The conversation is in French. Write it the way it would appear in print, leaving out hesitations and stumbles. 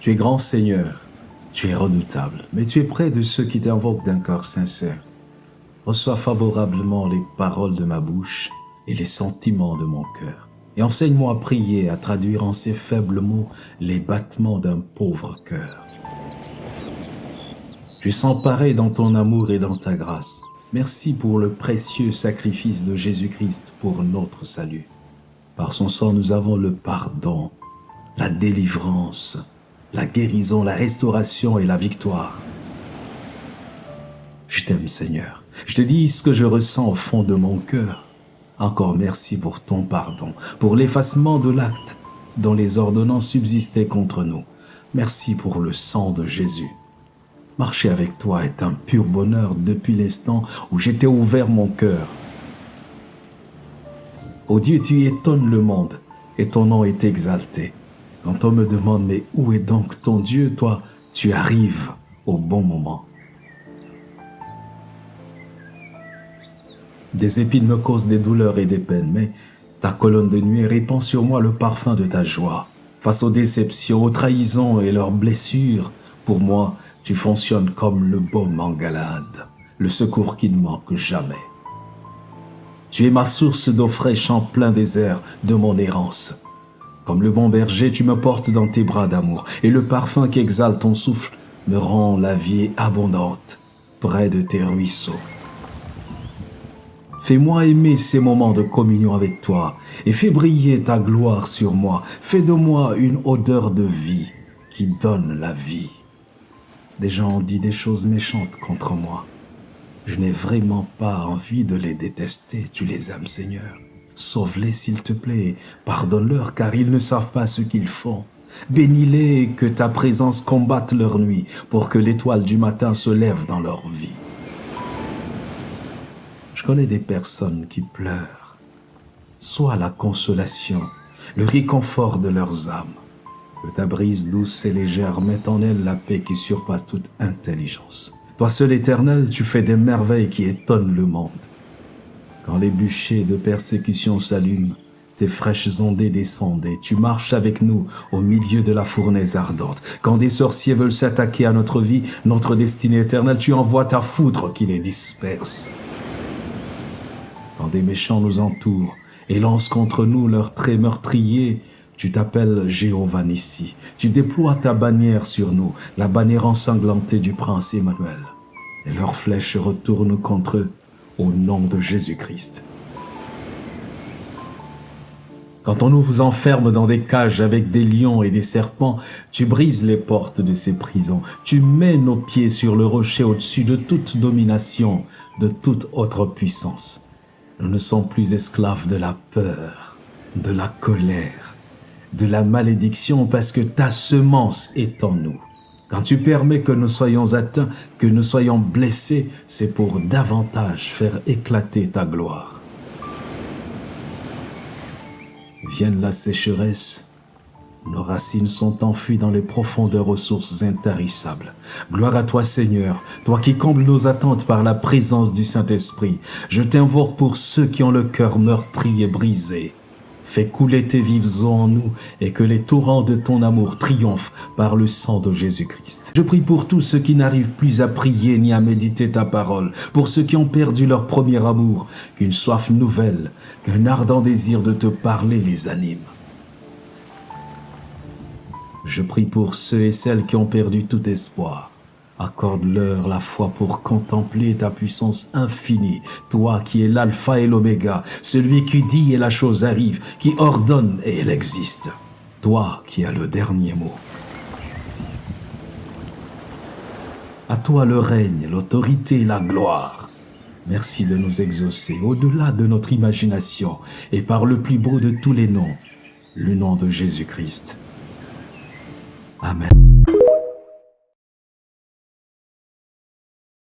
Tu es grand Seigneur, tu es redoutable, mais tu es près de ceux qui t'invoquent d'un cœur sincère. Reçois favorablement les paroles de ma bouche et les sentiments de mon cœur. Et enseigne-moi à prier, à traduire en ces faibles mots les battements d'un pauvre cœur. Tu es sans pareil dans ton amour et dans ta grâce. Merci pour le précieux sacrifice de Jésus-Christ pour notre salut. Par son sang, nous avons le pardon, la délivrance, la guérison, la restauration et la victoire. Je t'aime, Seigneur. Je te dis ce que je ressens au fond de mon cœur. Encore merci pour ton pardon, pour l'effacement de l'acte dont les ordonnances subsistaient contre nous. Merci pour le sang de Jésus. Marcher avec toi est un pur bonheur depuis l'instant où j'étais ouvert mon cœur. Ô Dieu, tu étonnes le monde et ton nom est exalté. Quand on me demande, mais où est donc ton Dieu, toi, tu arrives au bon moment. Des épines me causent des douleurs et des peines, mais ta colonne de nuée répand sur moi le parfum de ta joie. Face aux déceptions, aux trahisons et leurs blessures, pour moi, tu fonctionnes comme le baume en Galade, le secours qui ne manque jamais. Tu es ma source d'eau fraîche en plein désert de mon errance. Comme le bon berger, tu me portes dans tes bras d'amour, et le parfum qui exhale ton souffle me rend la vie abondante près de tes ruisseaux. Fais-moi aimer ces moments de communion avec toi et fais briller ta gloire sur moi. Fais de moi une odeur de vie qui donne la vie. Des gens ont dit des choses méchantes contre moi. Je n'ai vraiment pas envie de les détester. Tu les aimes, Seigneur. Sauve-les, s'il te plaît. Pardonne-leur, car ils ne savent pas ce qu'ils font. Bénis-les et que ta présence combatte leur nuit pour que l'étoile du matin se lève dans leur vie. Je connais des personnes qui pleurent. Sois la consolation, le réconfort de leurs âmes. Que ta brise douce et légère mette en elles la paix qui surpasse toute intelligence. Toi seul éternel, tu fais des merveilles qui étonnent le monde. Quand les bûchers de persécution s'allument, tes fraîches ondées descendent et tu marches avec nous au milieu de la fournaise ardente. Quand des sorciers veulent s'attaquer à notre vie, notre destinée éternelle, tu envoies ta foudre qui les disperse. Quand des méchants nous entourent et lancent contre nous leurs traits meurtriers, tu t'appelles Jéhovah Nissi. Tu déploies ta bannière sur nous, la bannière ensanglantée du prince Emmanuel. Et leurs flèches retournent contre eux au nom de Jésus-Christ. Quand on nous enferme dans des cages avec des lions et des serpents, tu brises les portes de ces prisons. Tu mets nos pieds sur le rocher au-dessus de toute domination, de toute autre puissance. Nous ne sommes plus esclaves de la peur, de la colère, de la malédiction, parce que ta semence est en nous. Quand tu permets que nous soyons atteints, que nous soyons blessés, c'est pour davantage faire éclater ta gloire. Vienne la sécheresse, nos racines sont enfuies dans les profondeurs aux sources intarissables. Gloire à toi, Seigneur, toi qui combles nos attentes par la présence du Saint-Esprit. Je t'invoque pour ceux qui ont le cœur meurtri et brisé. Fais couler tes vives eaux en nous et que les torrents de ton amour triomphent par le sang de Jésus-Christ. Je prie pour tous ceux qui n'arrivent plus à prier ni à méditer ta parole, pour ceux qui ont perdu leur premier amour, qu'une soif nouvelle, qu'un ardent désir de te parler les anime. Je prie pour ceux et celles qui ont perdu tout espoir. Accorde-leur la foi pour contempler ta puissance infinie, toi qui es l'alpha et l'oméga, celui qui dit et la chose arrive, qui ordonne et elle existe, toi qui as le dernier mot. À toi le règne, l'autorité et la gloire. Merci de nous exaucer au-delà de notre imagination et par le plus beau de tous les noms, le nom de Jésus-Christ. Amen.